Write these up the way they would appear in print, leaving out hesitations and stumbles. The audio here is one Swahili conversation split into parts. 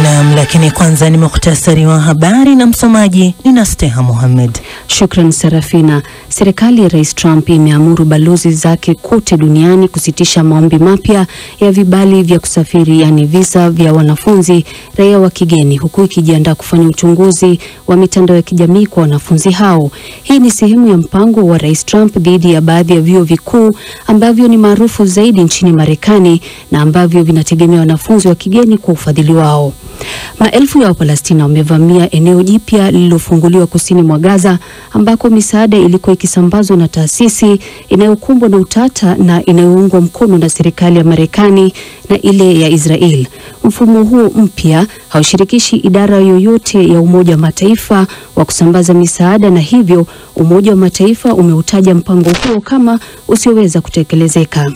Naam, lakini kwanza ni mukhtasari wa habari na msomaji ni Nasteha Mohamed. Shukran Sarafina. Serikali ya Rais Trump imeamuru balozi zake kote duniani kusitisha maombi mapya ya vibali vya kusafiri, yani visa vya wanafunzi raia wa kigeni, huku ikijiandaa kufanya uchunguzi wa mitandao ya kijamii kwa wanafunzi hao. Hii ni sehemu ya mpango wa Rais Trump dhidi ya baadhi ya vyuo vikuu ambavyo ni maarufu zaidi nchini Marekani na ambavyo vinategemea wanafunzi wa kigeni kwa ufadhili wao. Maelfu ya Wapalestina wamevamia eneo jipya lililofunguliwa kusini mwa Gaza ambako misaada ilikuwa ikisambazwa na taasisi inayokumbwa na utata na inayoungwa mkono na serikali ya Marekani na ile ya Israel. Mfumo huo mpya haushirikishi idara yoyote ya Umoja wa Mataifa wa kusambaza misaada, na hivyo Umoja wa Mataifa umeutaja mpango huo kama usioweza kutekelezeka.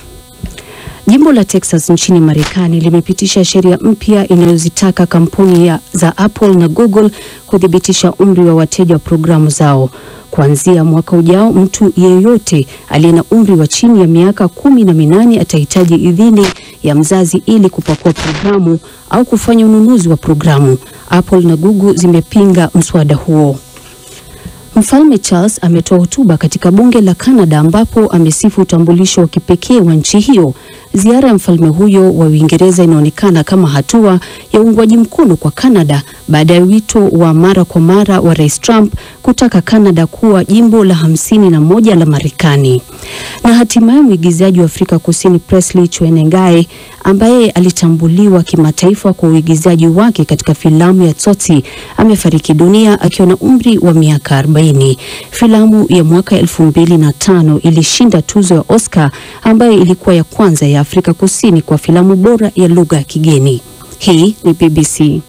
Jimbo la Texas nchini Marekani limepitisha sheria mpya inayozitaka kampuni za Apple na Google kudhibitisha umri wa wateja wa programu zao. Kuanzia mwaka ujao, mtu yeyote aliye na umri wa chini ya miaka 18 atahitaji idhini ya mzazi ili kupakua programu au kufanya ununuzi wa programu. Apple na Google zimepinga mswada huo. Mfalme Charles ametoa hotuba katika bunge la Canada ambapo amesifu utambulisho wa kipekee wa nchi hiyo. Ziara ya mfalme huyo wa Uingereza inaonekana kama hatua ya uungwaji mkono kwa Canada baada ya wito wa mara kwa mara wa Rais Trump kutaka Canada kuwa jimbo la 51 la Marekani. Na hatimaye mwigizaji wa Afrika Kusini Presley Chwenengai, ambaye alitambuliwa kimataifa kwa uigizaji wake katika filamu ya Tsotsi, amefariki dunia akiwa na umri wa miaka 40. Filamu ya mwaka 2005 ilishinda tuzo ya Oscar ambayo ilikuwa ya kwanza ya Afrika Kusini kwa filamu bora ya lugha ya kigeni. Hii ni BBC.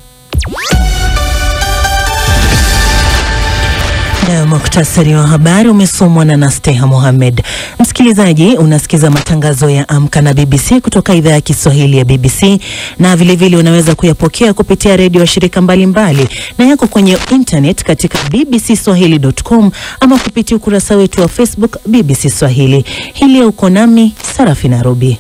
Na mukhtasari wa habari umesomwa na Nasteha Mohamed. Msikilizaji, unasikiza matangazo ya Amka na BBC kutoka idhaa ya Kiswahili ya BBC, na vilevile unaweza kuyapokea kupitia redio wa shirika mbalimbali na yako kwenye internet katika bbcswahili.com ama kupitia ukurasa wetu wa Facebook BBC Swahili. Hili uko nami Sarafina Robi.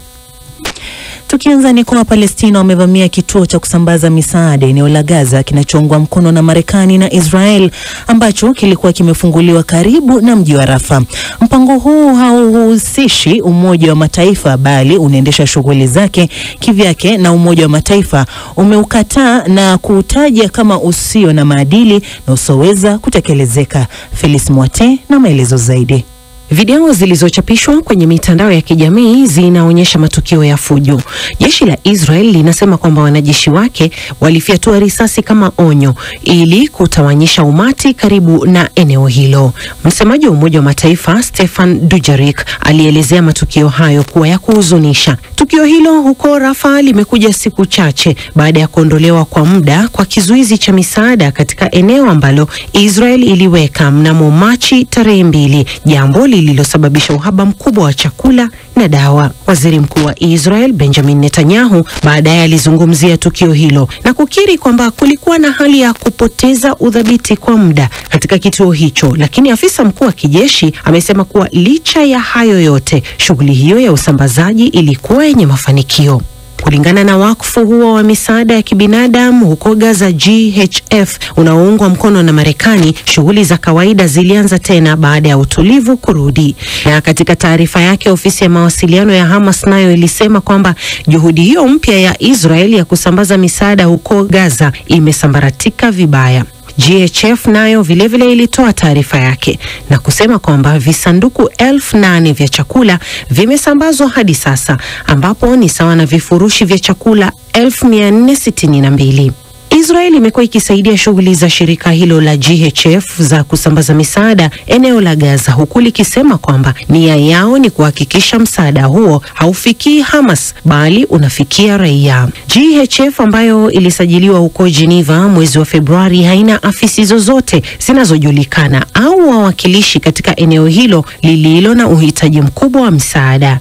Tukianza ni kwa Palestina wamevamia kituo cha kusambaza misaada eneo la Gaza kinachoungwa mkono na Marekani na Israel ambacho kilikuwa kimefunguliwa karibu na mji wa Rafa. Mpango huu hauhusishi Umoja wa Mataifa bali unaendesha shughuli zake kivyake, na Umoja wa Mataifa umeukataa na kuutaja kama usio na maadili na usoweza kutekelezeka. Felis Mwate na maelezo zaidi. Video zilizochapishwa kwenye mitandao ya kijamii zinaonyesha matukio ya fujo. Jeshi la Israel linasema kwamba wanajeshi wake walifyatua risasi kama onyo ili kutawanyisha umati karibu na eneo hilo. Msemaji wa Umoja wa Mataifa Stefan Dujarric alielezea matukio hayo kuwa ya kuhuzunisha. Tukio hilo huko Rafa limekuja siku chache baada ya kuondolewa kwa muda kwa kizuizi cha misaada katika eneo ambalo Israel iliweka mnamo Machi tarehe 2, jambo lililosababisha uhaba mkubwa wa chakula na dawa. Waziri Mkuu wa Israel Benjamin Netanyahu baadaye alizungumzia tukio hilo na kukiri kwamba kulikuwa na hali ya kupoteza udhibiti kwa muda katika kituo hicho, lakini afisa mkuu wa kijeshi amesema kuwa licha ya hayo yote, shughuli hiyo ya usambazaji ilikuwa yenye mafanikio. Kulingana na wakfu huo wa misaada ya kibinadamu huko Gaza, GHF, unaoungwa mkono na Marekani, shughuli za kawaida zilianza tena baada ya utulivu kurudi. Na katika taarifa yake, ofisi ya mawasiliano ya Hamas nayo ilisema kwamba juhudi hiyo mpya ya Israel ya kusambaza misaada huko Gaza imesambaratika vibaya. GHF nayo vilevile ilitoa taarifa yake na kusema kwamba visanduku 8,000 vya chakula vimesambazwa hadi sasa, ambapo ni sawa na vifurushi vya chakula 1462. Israel imekuwa ikisaidia shughuli za shirika hilo la GHF za kusambaza misaada eneo la Gaza, huku likisema kwamba nia yao ni kuhakikisha msaada huo haufikii Hamas bali unafikia raia. GHF ambayo ilisajiliwa huko Geneva mwezi wa Februari haina afisi zozote zinazojulikana au wawakilishi katika eneo hilo lililo na uhitaji mkubwa wa msaada.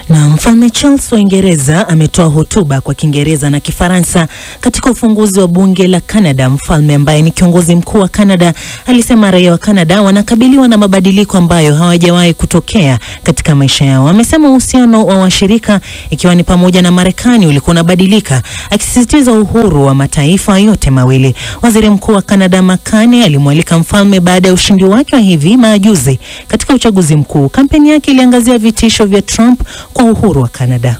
Na Mfalme Charles wa Uingereza ametoa hotuba kwa Kiingereza na Kifaransa katika ufunguzi wa bunge la Canada. Mfalme ambaye ni kiongozi mkuu wa Canada alisema raia wa Canada wanakabiliwa na mabadiliko ambayo hawajawahi kutokea katika maisha yao. Amesema uhusiano wa washirika ikiwa ni pamoja na Marekani ulikuwa unabadilika, akisisitiza uhuru wa mataifa yote mawili. Waziri Mkuu wa Canada Makane alimwalika mfalme baada ya ushindi wake wa hivi majuzi katika uchaguzi mkuu. Kampeni yake iliangazia vitisho vya Trump kwa uhuru wa Canada.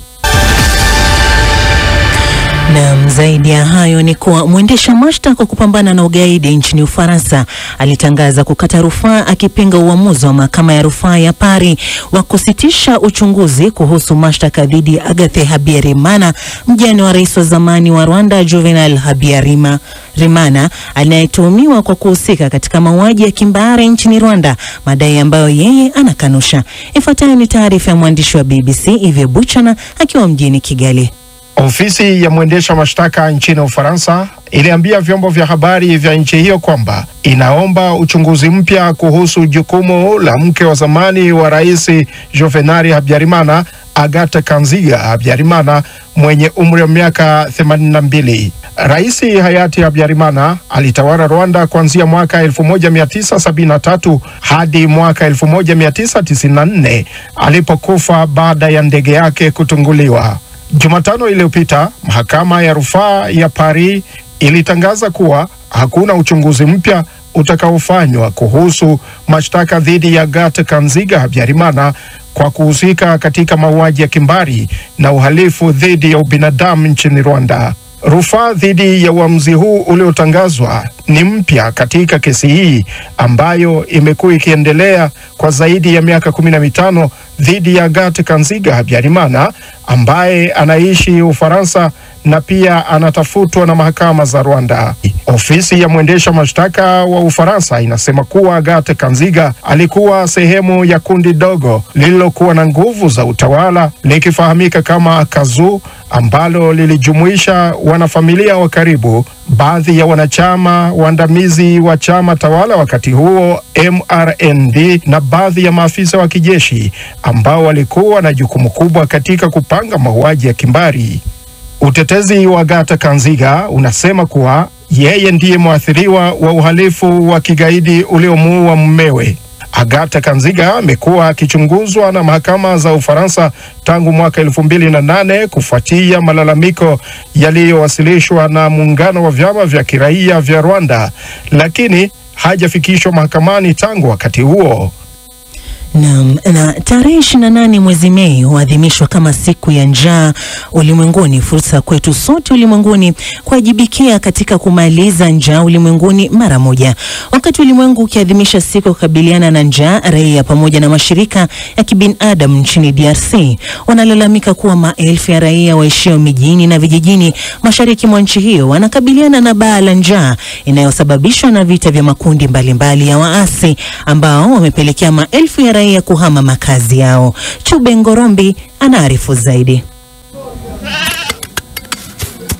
Na zaidi ya hayo ni kuwa mwendesha mashtaka wa kupambana na ugaidi nchini Ufaransa alitangaza kukata rufaa akipinga uamuzi wa mahakama ya rufaa ya Paris wa kusitisha uchunguzi kuhusu mashtaka dhidi ya Agathe Habyarimana, mjane wa rais wa zamani wa Rwanda Juvenal Habyarimana anayetuhumiwa kwa kuhusika katika mauaji ya kimbari nchini Rwanda, madai ambayo yeye anakanusha. Ifuatayo ni taarifa ya mwandishi wa BBC Yves Buchana akiwa mjini Kigali. Ofisi ya mwendesha mashtaka nchini Ufaransa iliambia vyombo vya habari vya nchi hiyo kwamba inaomba uchunguzi mpya kuhusu jukumu la mke wa zamani wa rais Juvenal Habyarimana, Agathe Kanziga Habyarimana, mwenye umri wa miaka 82. Rais hayati Habyarimana alitawala Rwanda kuanzia mwaka 1973 hadi mwaka 1994 alipokufa baada ya ndege yake kutunguliwa. Jumatano iliyopita, mahakama ya rufaa ya Paris ilitangaza kuwa hakuna uchunguzi mpya utakaofanywa kuhusu mashtaka dhidi ya Agathe Kanziga Habyarimana kwa kuhusika katika mauaji ya kimbari na uhalifu dhidi ya ubinadamu nchini Rwanda. Rufaa dhidi ya uamuzi huu uliotangazwa ni mpya katika kesi hii ambayo imekuwa ikiendelea kwa zaidi ya miaka 15 dhidi ya Agathe Kanziga Habyarimana ambaye anaishi Ufaransa na pia anatafutwa na mahakama za Rwanda. Ofisi ya mwendesha mashtaka wa Ufaransa inasema kuwa Agathe Kanziga alikuwa sehemu ya kundi dogo lililokuwa na nguvu za utawala likifahamika kama KAZU, ambalo lilijumuisha wanafamilia wa karibu, baadhi ya wanachama waandamizi wa chama tawala wakati huo MRND, na baadhi ya maafisa wa kijeshi ambao walikuwa na jukumu kubwa katika kupanga mauaji ya kimbari. Utetezi wa Agathe Kanziga unasema kuwa yeye ndiye mwathiriwa wa uhalifu wa kigaidi uliomuua mumewe. Agathe Kanziga amekuwa akichunguzwa na mahakama za Ufaransa tangu mwaka 2008 kufuatia malalamiko yaliyowasilishwa na muungano wa vyama vya kiraia vya Rwanda, lakini hajafikishwa mahakamani tangu wakati huo. Na tarehe 28 mwezi Mei huadhimishwa kama siku ya njaa ulimwenguni, fursa kwetu sote ulimwenguni kuwajibikia katika kumaliza njaa ulimwenguni mara moja. Wakati ulimwengu ukiadhimisha siku ya kukabiliana na njaa, raia pamoja na mashirika ya kibinadamu nchini DRC wanalalamika kuwa maelfu ya raia waishio mijini na vijijini mashariki mwa nchi hiyo wanakabiliana na baa la njaa inayosababishwa na vita vya makundi mbalimbali ya waasi ambao wamepelekea maelfu ya raia kuhama makazi yao. Chube Ngorombi anaarifu zaidi.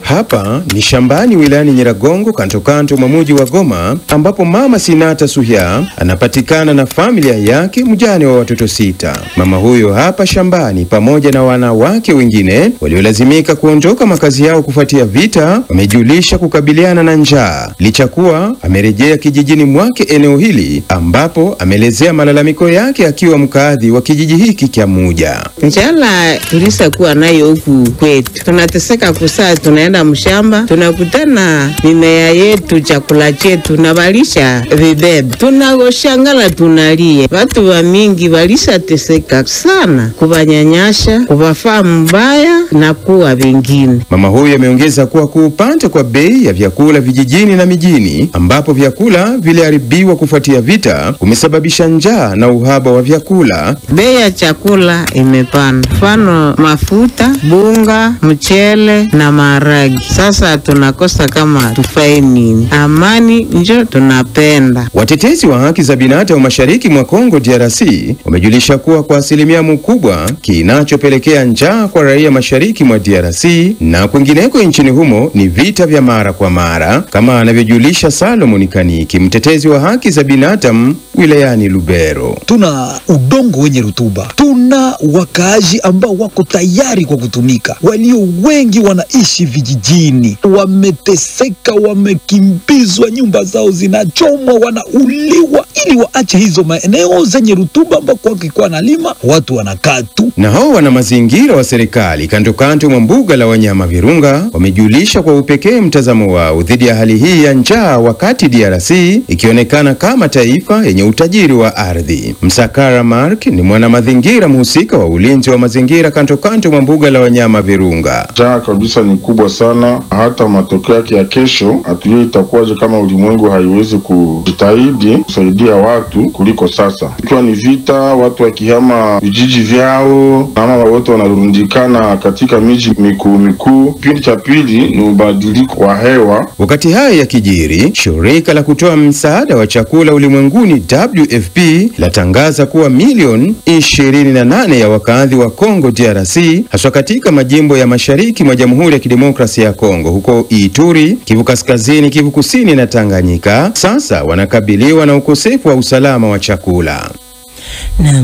Hapa ni shambani wilayani Nyiragongo, kanto mwa mji wa Goma, ambapo mama Sinata Suhya anapatikana na familia yake, mjane wa watoto 6. Mama huyo hapa shambani pamoja na wanawake wengine waliolazimika kuondoka makazi yao kufuatia vita wamejulisha kukabiliana na njaa, licha kuwa amerejea kijijini mwake eneo hili, ambapo amelezea malalamiko yake akiwa mkaadhi wa kijiji hiki cha Muja. Njala tulisakuwa nayo huku kwetu, tunateseka kusaa, tunaenda mshamba, tunakutana mimea yetu, chakula chetu na balisha vibebe, tunagoshangala, tunalie. Watu wa mingi balisha teseka sana, kubanyanyasha, kubafaa mbaya na kuwa vingine. Mama huyu ameongeza kuwa kuupanda kwa bei ya vyakula vijijini na mijini, ambapo vyakula viliharibiwa kufuatia vita, kumesababisha njaa na uhaba wa vyakula. Bei ya chakula imepanda, mfano mafuta, bunga, mchele na maharagwe. hatutaki. Sasa tunakosa kama tufae nini? Amani njo tunapenda. Watetezi wa haki za binadamu mashariki mwa Kongo DRC wamejulisha kuwa kwa asilimia mkubwa kinachopelekea njaa kwa raia mashariki mwa DRC na kwingineko nchini humo ni vita vya mara kwa mara, kama anavyojulisha Salomon Kaniki, mtetezi wa haki za binadamu wilayani Lubero. Tuna udongo wenye rutuba, tuna wakaaji ambao wako tayari kwa kutumika, walio wengi wanaishi vijijini, wameteseka, wamekimbizwa, nyumba zao zinachomwa, wanauliwa ili waache hizo maeneo zenye rutuba ambako wakikuwa na lima watu wanakaa tu. Na hao wana mazingira wa serikali kando mwa mbuga la wanyama Virunga wamejulisha kwa upekee mtazamo wao dhidi ya hali hii ya njaa, wakati DRC ikionekana kama taifa yenye utajiri wa ardhi. Msakara Mark ni mwana mazingira mhusika wa ulinzi wa mazingira kando mwa mbuga la wanyama Virunga. Njaa kabisa ni kubwa sana, hata matokeo yake ya kesho hatujui itakuwaje kama ulimwengu haiwezi kujitahidi kusaidia watu kuliko sasa. Ikiwa ni vita, watu wakihama vijiji vyao, ama wote wanarundikana katika miji mikuu. Kipindi cha pili ni ubadiliko wa hewa. Wakati haya ya kijiri, shirika la kutoa msaada wa chakula ulimwenguni WFP latangaza kuwa milioni 28 ya wakazi wa Kongo DRC, haswa katika majimbo ya mashariki mwa Jamhuri ya Kidemokrasia ya Kongo, huko Ituri, Kivu Kaskazini, Kivu Kusini na Tanganyika, sasa wanakabiliwa na ukosefu wa usalama wa chakula.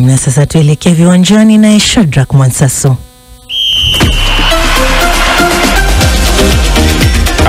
Na sasa tuelekea viwanjani na Shadrack Mwansaso.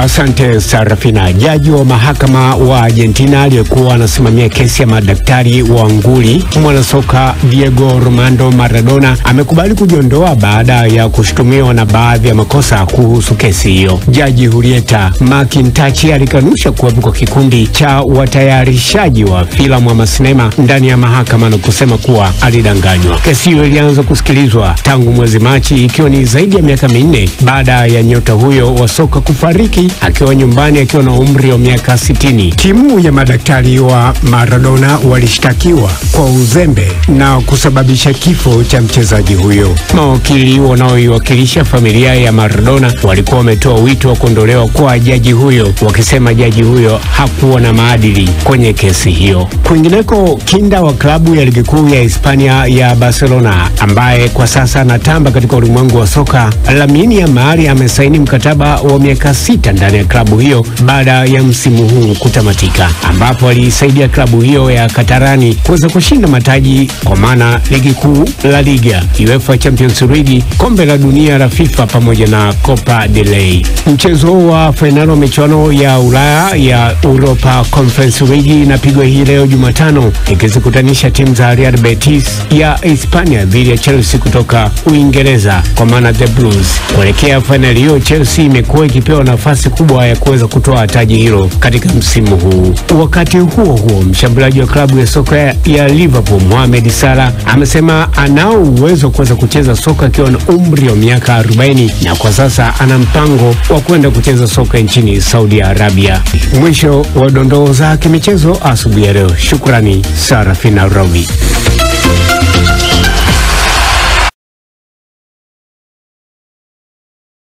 Asante Sarafina. Jaji wa mahakama wa Argentina aliyekuwa anasimamia kesi ya madaktari wa nguli mwanasoka Diego Armando Maradona amekubali kujiondoa baada ya kushutumiwa na baadhi ya makosa kuhusu kesi hiyo. Jaji Julieta McIntyre alikanusha kuwepo kwa kikundi cha watayarishaji wa filamu ama sinema ndani ya mahakama na kusema kuwa alidanganywa. Kesi hiyo ilianza kusikilizwa tangu mwezi Machi, ikiwa ni zaidi ya miaka 4 baada ya nyota huyo wa soka kufariki akiwa nyumbani akiwa na umri wa miaka 60. Timu ya madaktari wa Maradona walishtakiwa kwa uzembe na kusababisha kifo cha mchezaji huyo. Mawakili wanaoiwakilisha familia ya Maradona walikuwa wametoa wito wa kuondolewa kwa jaji huyo, wakisema jaji huyo hakuwa na maadili kwenye kesi hiyo. Kwingineko, kinda wa klabu ya ligi kuu ya Hispania ya Barcelona ambaye kwa sasa anatamba katika ulimwengu wa soka, Lamine Yamal amesaini mkataba wa miaka 6 ndani ya klabu hiyo baada ya msimu huu kutamatika, ambapo alisaidia klabu hiyo ya Katarani kuweza kushinda mataji kwa maana ligi kuu, La Liga, UEFA Champions League, kombe la dunia la FIFA pamoja na Copa del Rey. Mchezo wa fainali wa michuano ya Ulaya ya Europa Conference League inapigwa hii leo Jumatano, ikizikutanisha timu za Real Betis ya Hispania dhidi ya Chelsea kutoka Uingereza kwa maana The Blues. Kuelekea fainali hiyo, Chelsea imekuwa ikipewa nafasi kubwa ya kuweza kutoa taji hilo katika msimu huu. Wakati huo mshambuliaji wa klabu ya soka ya Liverpool Mohamed Salah amesema anao uwezo wa kuweza kucheza soka akiwa na umri wa miaka 40 na kwa sasa ana mpango wa kwenda kucheza soka nchini Saudi Arabia. Mwisho wa dondoo za michezo asubuhi ya leo. Shukrani Sarafina Rawi.